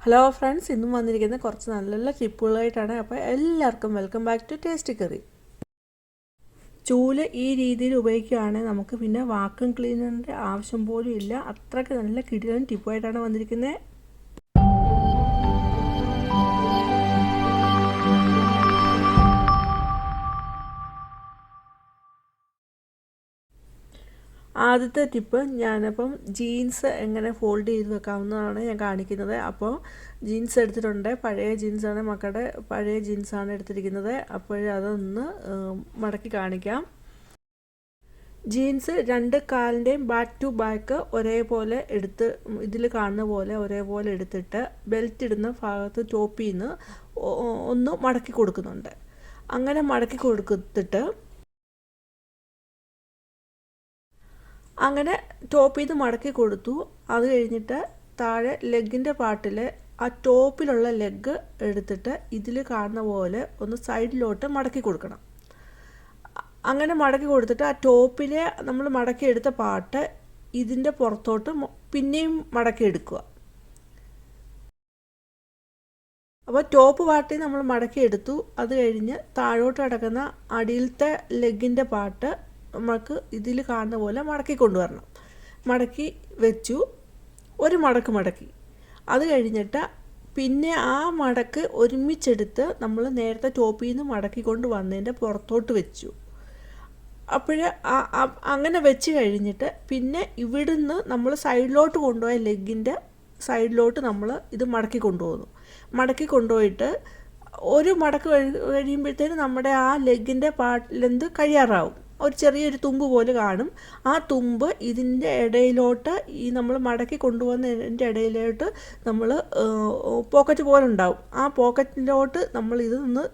Hello friends, ഇന്നും വന്നിരിക്കുന്ന കുറച്ച് നല്ല നല്ല ടിപ്പുകളായിട്ടാണ്. അപ്പോൾ എല്ലാവർക്കും welcome back to tasty curry. ചൂല് ഈ രീതിയിൽ ഉപയോഗിക്കുകയാണെങ്കിൽ നമുക്ക് പിന്നെ വാക്വം ക്ലീനറിൻ്റെ ആവശ്യം പോലും ഇല്ല. അത്രയ്ക്ക് നല്ല കിടിലൻ ടിപ്പായിട്ടാണ് വന്നിരിക്കുന്നത്. ആദ്യത്തെ ടിപ്പ്, ഞാനപ്പം ജീൻസ് എങ്ങനെ ഫോൾഡ് ചെയ്ത് വെക്കാവുന്നതാണ് ഞാൻ കാണിക്കുന്നത്. അപ്പോൾ ജീൻസ് എടുത്തിട്ടുണ്ട്, പഴയ ജീൻസാണ്, മക്കളുടെ പഴയ ജീൻസാണ് എടുത്തിരിക്കുന്നത്. അതൊന്ന് മടക്കി കാണിക്കാം. ജീൻസ് രണ്ട് കാലിൻ്റെയും ബാക്ക് ടു ബാക്ക് ഒരേപോലെ എടുത്ത്, ഇതിൽ കാണുന്ന പോലെ ഒരേപോലെ എടുത്തിട്ട് ബെൽറ്റ് ഇടുന്ന ഭാഗത്ത് ടോപ്പിൽ നിന്ന് ഒന്ന് മടക്കി കൊടുക്കുന്നുണ്ട്. അങ്ങനെ മടക്കി കൊടുത്തിട്ട് അങ്ങനെ ടോപ്പ് ചെയ്ത് മടക്കി കൊടുത്തു. അത് കഴിഞ്ഞിട്ട് താഴെ ലെഗിൻ്റെ പാർട്ടിൽ ആ ടോപ്പിലുള്ള ലെഗ് എടുത്തിട്ട് ഇതിൽ കാണുന്ന പോലെ ഒന്ന് സൈഡിലോട്ട് മടക്കി കൊടുക്കണം. അങ്ങനെ മടക്കി കൊടുത്തിട്ട് ആ ടോപ്പിലെ നമ്മൾ മടക്കിയെടുത്ത പാർട്ട് ഇതിൻ്റെ പുറത്തോട്ട് പിന്നെയും മടക്കിയെടുക്കുക. അപ്പോൾ ടോപ്പ് പാർട്ടി നമ്മൾ മടക്കിയെടുത്തു. അത് കഴിഞ്ഞ് താഴോട്ട് കിടക്കുന്ന അടിയിലത്തെ ലെഗിൻ്റെ പാർട്ട് നമുക്ക് ഇതിൽ കാണുന്ന പോലെ മടക്കി കൊണ്ടുവരണം. മടക്കി വെച്ചു, ഒരു മടക്കി. അത് കഴിഞ്ഞിട്ട് പിന്നെ ആ മടക്ക് ഒരുമിച്ചെടുത്ത് നമ്മൾ നേരത്തെ ടോപ്പിൽ നിന്ന് മടക്കി കൊണ്ട് വന്നതിൻ്റെ പുറത്തോട്ട് വെച്ചു. അങ്ങനെ വെച്ച് കഴിഞ്ഞിട്ട് പിന്നെ ഇവിടുന്ന് നമ്മൾ സൈഡിലോട്ട് കൊണ്ടുപോയ ലെഗിൻ്റെ സൈഡിലോട്ട് നമ്മൾ ഇത് മടക്കി കൊണ്ടുപോകുന്നു. മടക്കി കൊണ്ടുപോയിട്ട് ഒരു മടക്ക് കഴിയുമ്പോഴത്തേനും നമ്മുടെ ആ ലെഗിൻ്റെ ലെന്ത് കഴിയാറാവും. ഒരു ചെറിയൊരു തുമ്പ് പോലെ കാണും. ആ തുമ്പ് ഇതിൻ്റെ ഇടയിലോട്ട്, ഈ നമ്മൾ മടക്കി കൊണ്ടുവന്നതിൻ്റെ ഇടയിലോട്ട് നമ്മൾ പോക്കറ്റ് പോലെ ഉണ്ടാവും. ആ പോക്കറ്റിലോട്ട് നമ്മൾ ഇതൊന്ന്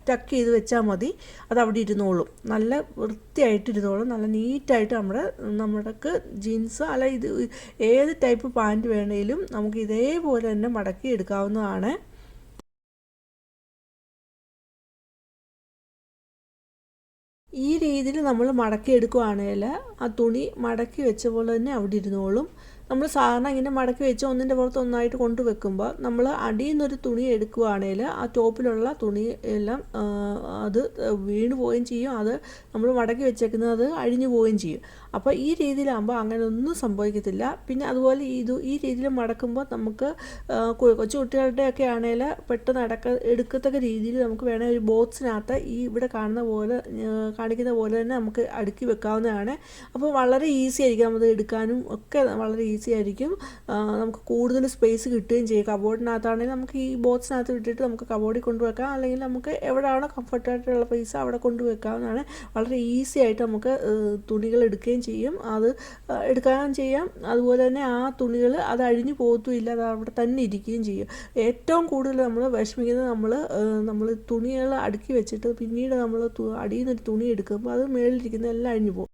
ടക്ക് ചെയ്ത് വെച്ചാൽ മതി. അത് അവിടെ ഇരുന്നോളും, നല്ല വൃത്തിയായിട്ടിരുന്നോളും, നല്ല നീറ്റായിട്ട് നമ്മൾക്ക് ജീൻസ് അല്ല ഇത് ഏത് ടൈപ്പ് പാൻറ്റ് വേണമെങ്കിലും നമുക്ക് ഇതേപോലെ തന്നെ മടക്കി എടുക്കാവുന്നതാണ്. ഈ രീതിയിൽ നമ്മൾ മടക്കി എടുക്കുകയാണെങ്കിൽ ആ തുണി മടക്കി വെച്ച പോലെ തന്നെ അവിടെ ഇരുന്നോളും. നമ്മൾ സാധാരണ ഇങ്ങനെ മടക്കി വെച്ച് ഒന്നിൻ്റെ പുറത്ത് ഒന്നായിട്ട് കൊണ്ടുവെക്കുമ്പോൾ നമ്മൾ അടിയിൽ നിന്നൊരു തുണി എടുക്കുകയാണെങ്കിൽ ആ ടോപ്പിലുള്ള തുണി എല്ലാം അത് വീണ് പോവുകയും ചെയ്യും. അത് നമ്മൾ മടക്കി വെച്ചേക്കുന്നത് അത് അഴിഞ്ഞു പോവുകയും ചെയ്യും. അപ്പോൾ ഈ രീതിയിലാകുമ്പോൾ അങ്ങനെ ഒന്നും സംഭവിക്കത്തില്ല. പിന്നെ അതുപോലെ ഈ രീതിയിൽ മടക്കുമ്പോൾ നമുക്ക് കൊച്ചു കുട്ടികളുടെയൊക്കെ ആണെങ്കിൽ പെട്ടെന്ന് എടുക്കത്തക്ക രീതിയിൽ നമുക്ക് വേണമെങ്കിൽ ഒരു ബോക്സിനകത്ത് ഈ ഇവിടെ കാണിക്കുന്ന പോലെ തന്നെ നമുക്ക് അടുക്കി വെക്കാവുന്നതാണ്. അപ്പോൾ വളരെ ഈസി ആയിരിക്കും നമുക്ക് എടുക്കാനും ഒക്കെ വളരെ ഈസി ആയിരിക്കും. നമുക്ക് കൂടുതൽ സ്പേസ് കിട്ടുകയും ചെയ്യും. കബോർഡിനകത്താണെങ്കിൽ നമുക്ക് ഈ ബോക്സിനകത്ത് വിട്ടിട്ട് നമുക്ക് കബോർഡിൽ കൊണ്ടുവെക്കാം, അല്ലെങ്കിൽ നമുക്ക് എവിടെയാണോ കംഫർട്ടായിട്ടുള്ള പ്ലേസ് അവിടെ കൊണ്ടുവെക്കാവുന്നതാണ്. വളരെ ഈസി ആയിട്ട് നമുക്ക് തുണികൾ എടുക്കുകയും ചെയ്യും, അത് എടുക്കുകയും ചെയ്യാം. അതുപോലെ തന്നെ ആ തുണികൾ അത് അഴിഞ്ഞു പോകത്തുമില്ല, അത് അവിടെ തന്നെ ഇരിക്കുകയും ചെയ്യും. ഏറ്റവും കൂടുതൽ നമ്മൾ വിഷമിക്കുന്നത് നമ്മൾ തുണികൾ അടുക്കി വെച്ചിട്ട് പിന്നീട് നമ്മൾ അടിയിൽ നിന്നൊരു തുണി എടുക്കുമ്പോൾ അത് മേളിലിരിക്കുന്ന എല്ലാം അഴിഞ്ഞു പോകും.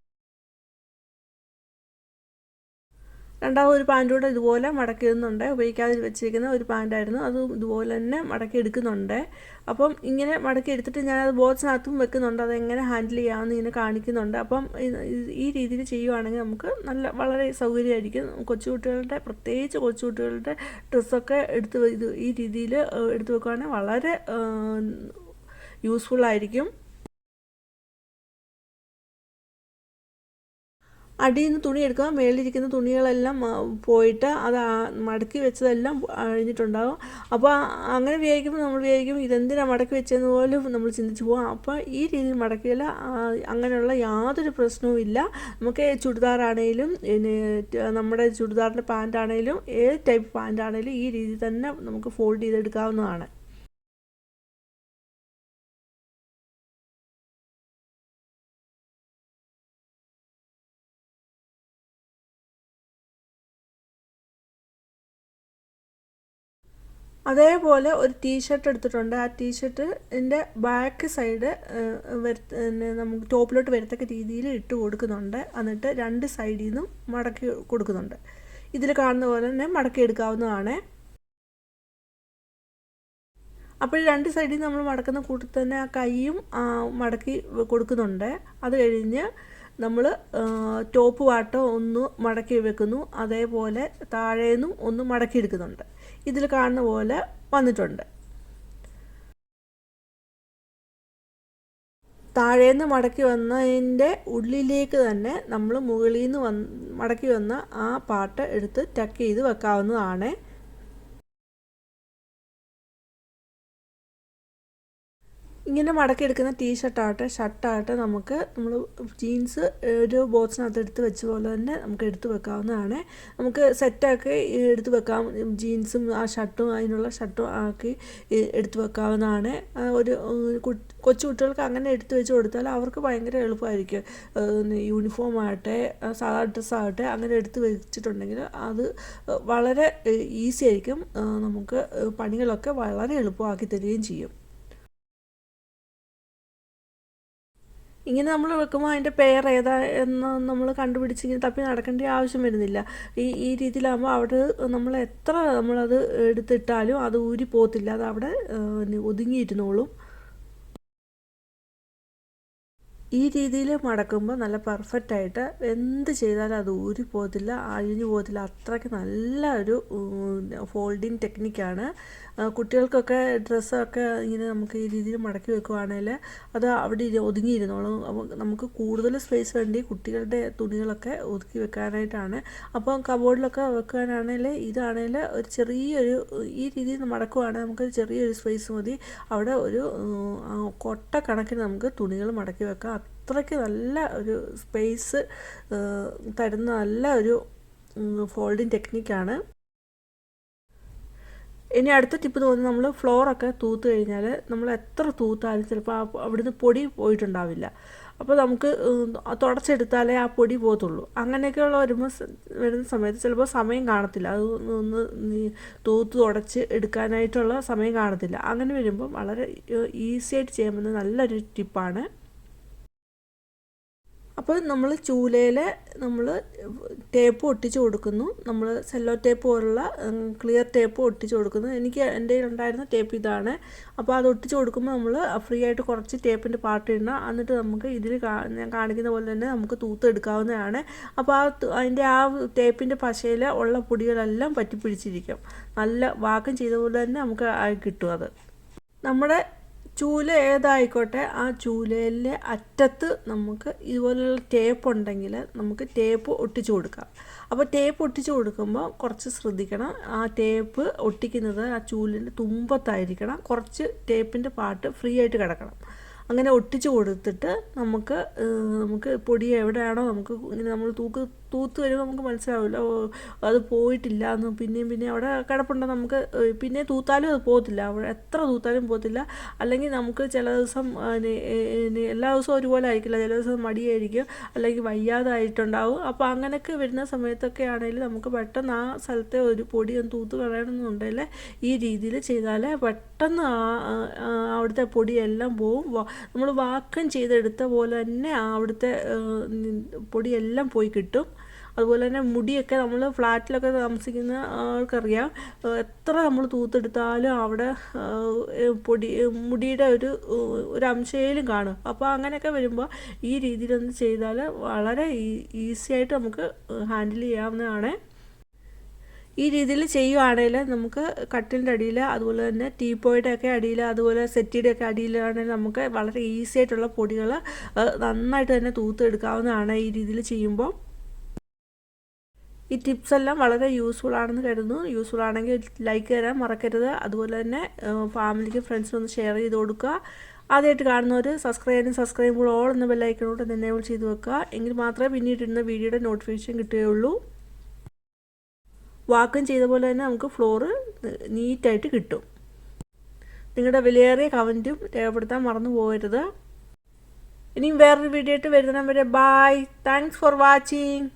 രണ്ടാമത് ഒരു പാൻറ് കൂടെ ഇതുപോലെ മടക്കി ഇടുന്നുണ്ട്. ഉപയോഗിക്കാതെ വെച്ചിരിക്കുന്ന ഒരു പാൻറ്റായിരുന്നു, അത് ഇതുപോലെ തന്നെ മടക്കി എടുക്കുന്നുണ്ട്. അപ്പം ഇങ്ങനെ മടക്കി എടുത്തിട്ട് ഞാനത് ബോക്സിനകത്തും വെക്കുന്നുണ്ട്. അതെങ്ങനെ ഹാൻഡിൽ ചെയ്യാമെന്ന് ഇങ്ങനെ കാണിക്കുന്നുണ്ട്. അപ്പം ഈ രീതിയിൽ ചെയ്യുവാണെങ്കിൽ നമുക്ക് വളരെ സൗകര്യമായിരിക്കും. പ്രത്യേകിച്ച് കൊച്ചുകുട്ടികളുടെ ഡ്രസ്സൊക്കെ ഈ രീതിയിൽ എടുത്ത് വെക്കുകയാണെങ്കിൽ വളരെ യൂസ്ഫുള്ളായിരിക്കും. അടിയിൽ നിന്ന് തുണി എടുക്കുക, മേളിലിരിക്കുന്ന തുണികളെല്ലാം പോയിട്ട് അത് മടക്കി വെച്ചതെല്ലാം അഴിഞ്ഞിട്ടുണ്ടാകും. അപ്പോൾ അങ്ങനെ നമ്മൾ വിചാരിക്കും ഇതെന്തിനാണ് മടക്കി വെച്ചതെന്ന് പോലും നമ്മൾ ചിന്തിച്ച് പോകും. അപ്പോൾ ഈ രീതിയിൽ മടക്കിയാൽ അങ്ങനെയുള്ള യാതൊരു പ്രശ്നവും ഇല്ല. നമുക്ക് ചുരിദാറാണേലും നമ്മുടെ ചുരിദാറിൻ്റെ പാൻറ്റാണേലും ഏത് ടൈപ്പ് പാൻറ്റാണേലും ഈ രീതിയിൽ തന്നെ നമുക്ക് ഫോൾഡ് ചെയ്തെടുക്കാവുന്നതാണ്. അതേപോലെ ഒരു ടീഷർട്ട് എടുത്തിട്ടുണ്ട്. ആ ടീഷർട്ടിൻ്റെ ബാക്ക് സൈഡ് നമുക്ക് ടോപ്പിലോട്ട് വരത്തക്ക രീതിയിൽ ഇട്ട് കൊടുക്കുന്നുണ്ട്. എന്നിട്ട് രണ്ട് സൈഡിൽ നിന്നും മടക്കി കൊടുക്കുന്നുണ്ട്. ഇതിൽ കാണുന്ന പോലെ തന്നെ മടക്കി എടുക്കാവുന്നതാണ്. അപ്പോൾ രണ്ട് സൈഡിൽ നിന്ന് നമ്മൾ മടക്കുന്ന കൂട്ടത്തിൽ തന്നെ ആ കൈയും മടക്കി കൊടുക്കുന്നുണ്ട്. അത് കഴിഞ്ഞ് നമ്മൾ ടോപ്പ് പാർട്ട് ഒന്ന് മടക്കി വെക്കുന്നു, അതേപോലെ താഴേന്നും ഒന്ന് മടക്കി എടുക്കുന്നുണ്ട്. ഇതിൽ കാണുന്ന പോലെ വന്നിട്ടുണ്ട്. താഴേന്ന് മടക്കി വന്നതിൻ്റെ ഉള്ളിലേക്ക് തന്നെ നമ്മൾ മുകളിൽ നിന്ന് മടക്കി വന്ന ആ പാർട്ട് എടുത്ത് ടക്ക് ചെയ്ത് വെക്കാവുന്നതാണ്. ഇങ്ങനെ മടക്കിയെടുക്കുന്ന ടീഷർട്ടാകട്ടെ ഷർട്ടാകട്ടെ നമ്മൾ ജീൻസ് ഒരു ബോക്സിനകത്ത് എടുത്ത് വെച്ച പോലെ തന്നെ നമുക്ക് എടുത്ത് വെക്കാവുന്നതാണ്. നമുക്ക് സെറ്റാക്കി എടുത്ത് വെക്കാം. ജീൻസും ആ ഷർട്ടും അതിനുള്ള ഷർട്ടും ആക്കി എടുത്ത് വെക്കാവുന്നതാണ്. ഒരു കൊച്ചു കുട്ടികൾക്ക് അങ്ങനെ എടുത്ത് വെച്ച് കൊടുത്താൽ അവർക്ക് ഭയങ്കര എളുപ്പമായിരിക്കും. യൂണിഫോം ആകട്ടെ സാധാ ഡ്രസ്സാകട്ടെ അങ്ങനെ എടുത്ത് വെച്ചിട്ടുണ്ടെങ്കിൽ അത് വളരെ ഈസി ആയിരിക്കും. നമുക്ക് പണികളൊക്കെ വളരെ എളുപ്പമാക്കി തരികയും ചെയ്യും. ഇങ്ങനെ നമ്മൾ വെക്കുമ്പോൾ അതിൻ്റെ പെയർ ഏതാ എന്ന് നമ്മൾ കണ്ടുപിടിച്ച് ഇങ്ങനെ തപ്പി നടക്കേണ്ട ആവശ്യം വരുന്നില്ല. ഈ രീതിയിലാകുമ്പോൾ അവിടെ നമ്മൾ എത്ര നമ്മളത് എടുത്തിട്ടാലും അത് ഊരി പോകത്തില്ല, അത് അവിടെ ഒതുങ്ങിയിരുന്നോളും. ഈ രീതിയിൽ മടക്കുമ്പോൾ നല്ല പെർഫെക്റ്റായിട്ട് എന്ത് ചെയ്താലും അത് ഊരി പോകത്തില്ല, അഴിഞ്ഞു പോകത്തില്ല. അത്രയ്ക്ക് നല്ല ഒരു ഫോൾഡിങ് ടെക്നിക്കാണ്. കുട്ടികൾക്കൊക്കെ ഡ്രസ്സൊക്കെ ഇങ്ങനെ നമുക്ക് ഈ രീതിയിൽ മടക്കി വെക്കുവാണെങ്കിൽ അത് അവിടെ ഒതുങ്ങിയിരുന്നോളും. നമുക്ക് കൂടുതൽ സ്പേസ് വേണ്ടി കുട്ടികളുടെ തുണികളൊക്കെ ഒതുക്കി വെക്കാനായിട്ടാണ്. അപ്പം കബോർഡിലൊക്കെ വെക്കാനാണെങ്കിൽ ഇതാണെങ്കിൽ ഒരു ചെറിയൊരു ഈ രീതിയിൽ മടക്കുവാണെങ്കിൽ നമുക്ക് ചെറിയൊരു സ്പേസ് മതി. അവിടെ ഒരു കൊട്ടക്കണക്കിന് നമുക്ക് തുണികൾ മടക്കി വെക്കാം. അത്രയ്ക്ക് നല്ല ഒരു സ്പേസ് തരുന്ന നല്ല ഒരു ഫോൾഡിങ് ടെക്നിക്കാണ്. ഇനി അടുത്ത ടിപ്പ് തോന്നുന്നത്, നമ്മൾ ഫ്ലോറൊക്കെ തൂത്ത് കഴിഞ്ഞാൽ നമ്മൾ എത്ര തൂത്താലും ചിലപ്പോൾ അവിടുന്ന് പൊടി പോയിട്ടുണ്ടാവില്ല. അപ്പോൾ നമുക്ക് തുടച്ചെടുത്താലേ ആ പൊടി പോകത്തുള്ളൂ. അങ്ങനെയൊക്കെയുള്ള വരുന്ന സമയത്ത് ചിലപ്പോൾ സമയം കാണത്തില്ല, അത് ഒന്ന് തൂത്ത് തുടച്ച് എടുക്കാനായിട്ടുള്ള സമയം കാണത്തില്ല. അങ്ങനെ വരുമ്പോൾ വളരെ ഈസി ആയിട്ട് ചെയ്യാൻ പറ്റുന്ന നല്ലൊരു ടിപ്പാണ്. അപ്പോൾ നമ്മൾ ചൂലയിൽ നമ്മൾ ടേപ്പ് ഒട്ടിച്ച് കൊടുക്കുന്നു. നമ്മൾ സെല്ലോ ടേപ്പ് പോലുള്ള ക്ലിയർ ടേപ്പ് ഒട്ടിച്ച് കൊടുക്കുന്നു. എൻ്റെ കയ്യിലുണ്ടായിരുന്ന ടേപ്പ് ഇതാണ്. അപ്പോൾ അത് ഒട്ടിച്ച് കൊടുക്കുമ്പോൾ നമ്മൾ ഫ്രീ ആയിട്ട് കുറച്ച് ടേപ്പിൻ്റെ പാർട്ട് ഇടണം. എന്നിട്ട് നമുക്ക് ഇതിൽ ഞാൻ കാണിക്കുന്ന പോലെ തന്നെ നമുക്ക് തൂത്തെടുക്കാവുന്നതാണ്. അപ്പോൾ അതിൻ്റെ ആ ടേപ്പിൻ്റെ പശയിൽ ഉള്ള പൊടികളെല്ലാം പറ്റിപ്പിടിച്ചിരിക്കും. നല്ല വാക്കം ചെയ്ത പോലെ തന്നെ നമുക്ക് കിട്ടും. അത് നമ്മുടെ ചൂല ഏതായിക്കോട്ടെ ആ ചൂലയിലെ അറ്റത്ത് നമുക്ക് ഇതുപോലുള്ള ടേപ്പ് ഉണ്ടെങ്കിൽ നമുക്ക് ടേപ്പ് ഒട്ടിച്ചു കൊടുക്കാം. അപ്പോൾ ടേപ്പ് ഒട്ടിച്ചു കൊടുക്കുമ്പോൾ കുറച്ച് ശ്രദ്ധിക്കണം. ആ ടേപ്പ് ഒട്ടിക്കുന്നത് ആ ചൂലിൻ്റെ തുമ്പത്തായിരിക്കണം. കുറച്ച് ടേപ്പിൻ്റെ പാർട്ട് ഫ്രീ ആയിട്ട് കിടക്കണം. അങ്ങനെ ഒട്ടിച്ചു കൊടുത്തിട്ട് നമുക്ക് പൊടി എവിടെയാണോ നമുക്ക് ഇങ്ങനെ നമ്മൾ തൂത്ത് വരുമ്പോൾ നമുക്ക് മനസ്സിലാവില്ല അത് പോയിട്ടില്ല എന്ന്. പിന്നെയും അവിടെ കിടപ്പുണ്ട്. നമുക്ക് പിന്നെ തൂത്താലും അത് പോകത്തില്ല, അവിടെ എത്ര തൂത്താലും പോകത്തില്ല. അല്ലെങ്കിൽ നമുക്ക് ചില ദിവസം എല്ലാ ദിവസവും ഒരുപോലെ ആയിരിക്കില്ല, ചില ദിവസം മടിയായിരിക്കും, അല്ലെങ്കിൽ വയ്യാതായിട്ടുണ്ടാവും. അപ്പോൾ അങ്ങനെയൊക്കെ വരുന്ന സമയത്തൊക്കെ ആണെങ്കിൽ നമുക്ക് പെട്ടെന്ന് ആ സ്ഥലത്തെ ഒരു പൊടി ഒന്ന് തൂത്ത് കളയണമെന്നുണ്ടെങ്കിൽ ഈ രീതിയിൽ ചെയ്താൽ പെട്ടെന്ന് അവിടുത്തെ പൊടിയെല്ലാം പോവും. നമ്മൾ വാക്കം ചെയ്തെടുത്ത പോലെ തന്നെ അവിടുത്തെ പൊടിയെല്ലാം പോയി കിട്ടും. അതുപോലെ തന്നെ മുടിയൊക്കെ നമ്മൾ ഫ്ലാറ്റിലൊക്കെ താമസിക്കുന്ന ആൾക്കറിയാം, എത്ര നമ്മൾ തൂത്തെടുത്താലും അവിടെ മുടിയുടെ ഒരു അംശയിലും കാണും. അപ്പോൾ അങ്ങനെയൊക്കെ വരുമ്പോൾ ഈ രീതിയിലൊന്ന് ചെയ്താൽ വളരെ ഈസി ആയിട്ട് നമുക്ക് ഹാൻഡിൽ ചെയ്യാവുന്നതാണ്. ഈ രീതിയിൽ ചെയ്യുവാണെങ്കിൽ നമുക്ക് കട്ടിലിൻ്റെ അടിയിൽ, അതുപോലെ തന്നെ ടീപ്പോയുടെ ഒക്കെ അടിയിൽ, അതുപോലെ സെറ്റിയുടെ ഒക്കെ അടിയിലാണെങ്കിൽ നമുക്ക് വളരെ ഈസി ആയിട്ടുള്ള പൊടികൾ നന്നായിട്ട് തന്നെ തൂത്തെടുക്കാവുന്നതാണ് ഈ രീതിയിൽ ചെയ്യുമ്പോൾ. ഈ ടിപ്സ് എല്ലാം വളരെ യൂസ്ഫുൾ ആണെന്ന് കരുതുന്നു. യൂസ്ഫുൾ ആണെങ്കിൽ ലൈക്ക് തരാൻ മറക്കരുത്. അതുപോലെ തന്നെ ഫാമിലിക്ക് ഫ്രണ്ട്സിനും ഒന്ന് ഷെയർ ചെയ്ത് കൊടുക്കുക. ആദ്യമായിട്ട് കാണുന്നവർ സബ്സ്ക്രൈബ് ചെയ്യുമ്പോൾ ഓൾ എന്ന ബെല്ലൈക്കണോട്ട് എനേബിൾ ചെയ്ത് വെക്കുക. എങ്കിൽ മാത്രമേ പിന്നീട് ഇടുന്ന വീഡിയോയുടെ നോട്ടിഫിക്കേഷൻ കിട്ടുകയുള്ളൂ. വാക്കം ചെയ്ത പോലെ തന്നെ നമുക്ക് ഫ്ലോറ് നീറ്റായിട്ട് കിട്ടും. നിങ്ങളുടെ വിലയേറിയ കമൻറ്റും രേഖപ്പെടുത്താൻ മറന്നു പോകരുത്. ഇനിയും വേറൊരു വീഡിയോ ആയിട്ട് വരുന്നവരെ ബൈ. Thanks for watching.